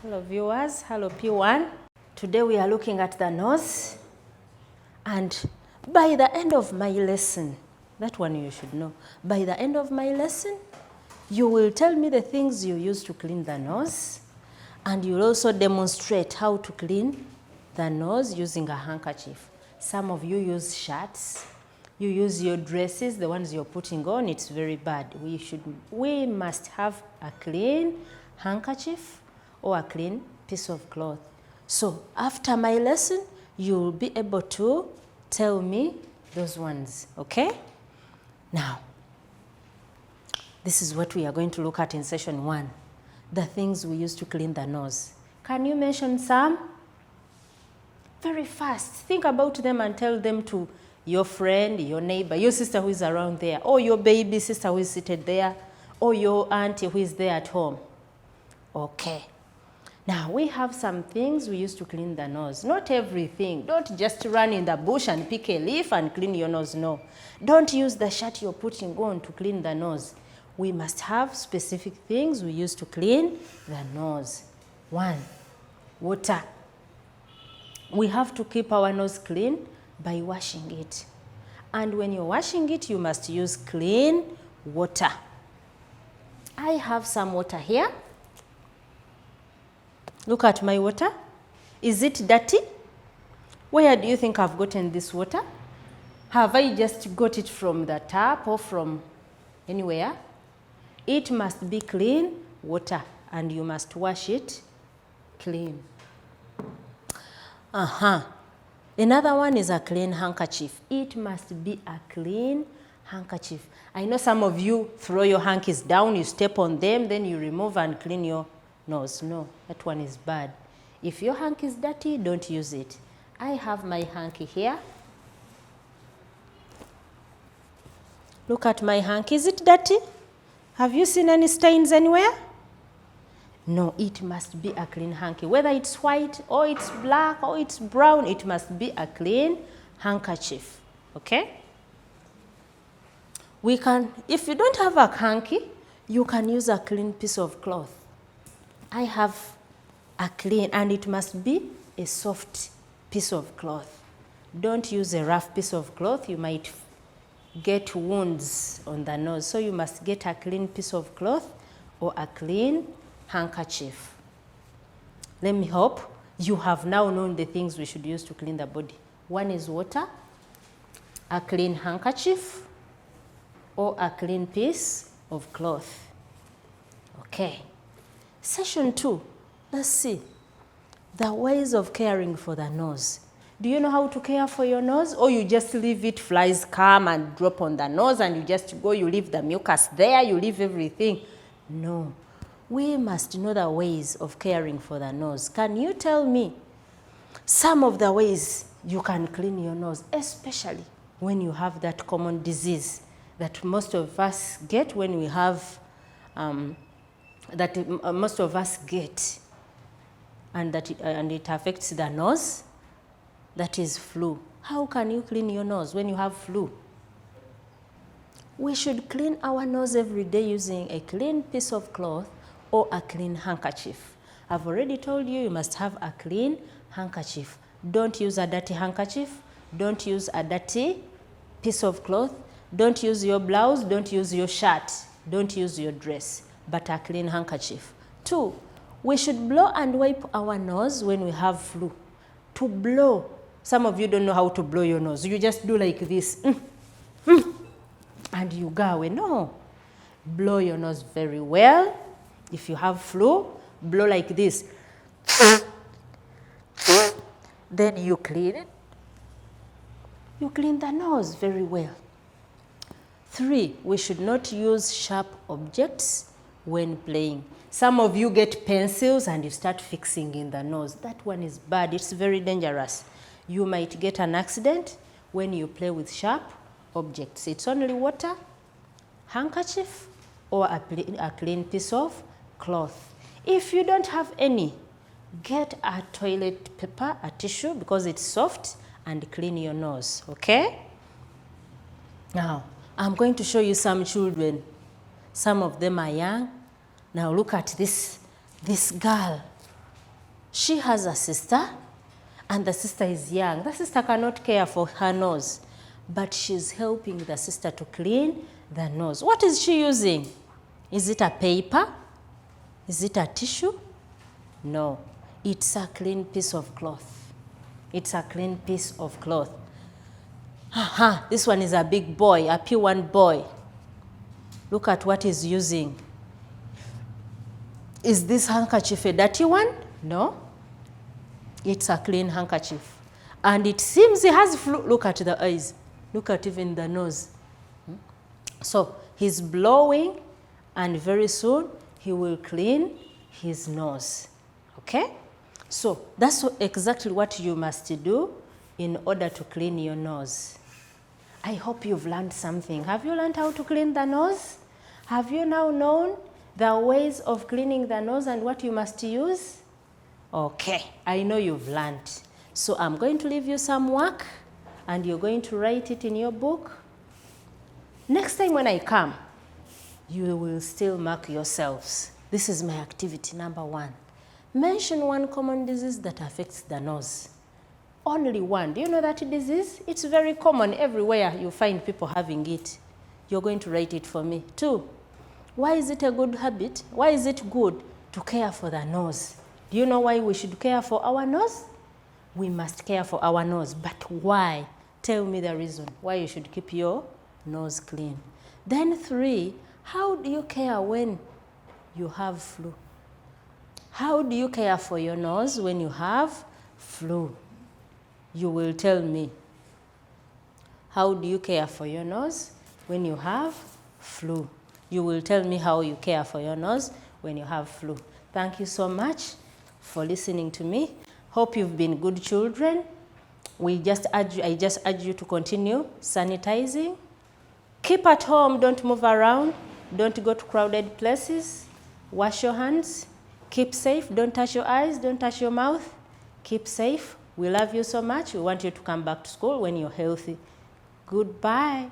Hello viewers, hello P1. Today we are looking at the nose, and by the end of my lesson, that one you should know, by the end of my lesson, you will tell me the things you use to clean the nose, and you'll also demonstrate how to clean the nose using a handkerchief. Some of you use shirts, you use your dresses, the ones you're putting on, it's very bad. We must have a clean handkerchief or a clean piece of cloth. So after my lesson, you'll be able to tell me those ones, okay? Now, this is what we are going to look at in session 1, the things we use to clean the nose. Can you mention some? Very fast. Think about them and tell them to your friend, your neighbor, your sister who is around there, or your baby sister who is seated there, or your auntie who is there at home. Okay. Now, we have some things we use to clean the nose. Not everything. Don't just run in the bush and pick a leaf and clean your nose. No. Don't use the shirt you're putting on to clean the nose. We must have specific things we use to clean the nose. 1, water. We have to keep our nose clean by washing it. And when you're washing it, you must use clean water. I have some water here. Look at my water. Is it dirty? Where do you think I've gotten this water? Have I just got it from the tap or from anywhere? It must be clean water, and you must wash it clean. Another one is a clean handkerchief. It must be a clean handkerchief. I know some of you throw your hankies down, you step on them, then you remove and clean your nose. No, that one is bad. If your hanky is dirty, don't use it. I have my hanky here. Look at my hanky. Is it dirty? Have you seen any stains anywhere? No, it must be a clean hanky. Whether it's white or it's black or it's brown, it must be a clean handkerchief. Okay? If you don't have a hanky, you can use a clean piece of cloth. I have a clean, and it must be a soft piece of cloth. Don't use a rough piece of cloth. You might get wounds on the nose. So you must get a clean piece of cloth or a clean handkerchief. Let me hope you have now known the things we should use to clean the body. 1 is water, a clean handkerchief, or a clean piece of cloth. Okay. Session 2, let's see the ways of caring for the nose. Do you know how to care for your nose? Or you just leave it, flies come and drop on the nose, and you just go, you leave the mucus there, you leave everything? No. We must know the ways of caring for the nose. Can you tell me some of the ways you can clean your nose, especially when you have that common disease that most of us get when we have most of us get, and it affects the nose? That is flu. How can you clean your nose when you have flu? We should clean our nose every day using a clean piece of cloth or a clean handkerchief. I've already told you, you must have a clean handkerchief. Don't use a dirty handkerchief. Don't use a dirty piece of cloth. Don't use your blouse. Don't use your shirt. Don't use your dress, but a clean handkerchief. 2, we should blow and wipe our nose when we have flu. To blow, some of you don't know how to blow your nose. You just do like this, and you go away. No, blow your nose very well. If you have flu, blow like this. Then you clean it. You clean the nose very well. 3, we should not use sharp objects when playing. Some of you get pencils and you start fixing in the nose. That one is bad. It's very dangerous. You might get an accident when you play with sharp objects. It's only water, handkerchief, or a clean piece of cloth. If you don't have any, get a toilet paper, a tissue, because it's soft, and clean your nose, okay? Now, I'm going to show you some children. Some of them are young. Now look at this girl. She has a sister, and the sister is young. The sister cannot care for her nose, but she's helping the sister to clean the nose. What is she using? Is it a paper? Is it a tissue? No, it's a clean piece of cloth. It's a clean piece of cloth. Aha, this one is a big boy, a P1 boy. Look at what he's using. Is this handkerchief a dirty one? No. It's a clean handkerchief. And it seems he has flu. Look at the eyes. Look at even the nose. So he's blowing, and very soon he will clean his nose. Okay? So that's exactly what you must do in order to clean your nose. I hope you've learned something. Have you learned how to clean the nose? Have you now known the ways of cleaning the nose and what you must use? Okay, I know you've learned. So I'm going to leave you some work, and you're going to write it in your book. Next time when I come, you will still mark yourselves. This is my activity number 1. Mention one common disease that affects the nose. Only one. Do you know that disease? It's very common everywhere. You find people having it. You're going to write it for me. 2, why is it a good habit? Why is it good to care for the nose? Do you know why we should care for our nose? We must care for our nose, but why? Tell me the reason why you should keep your nose clean. Then 3, how do you care when you have flu? How do you care for your nose when you have flu? You will tell me. How do you care for your nose when you have flu? You will tell me how you care for your nose when you have flu. Thank you so much for listening to me. Hope you've been good children. I just urge you to continue sanitizing. Keep at home, don't move around. Don't go to crowded places. Wash your hands. Keep safe. Don't touch your eyes. Don't touch your mouth. Keep safe. We love you so much. We want you to come back to school when you're healthy. Goodbye.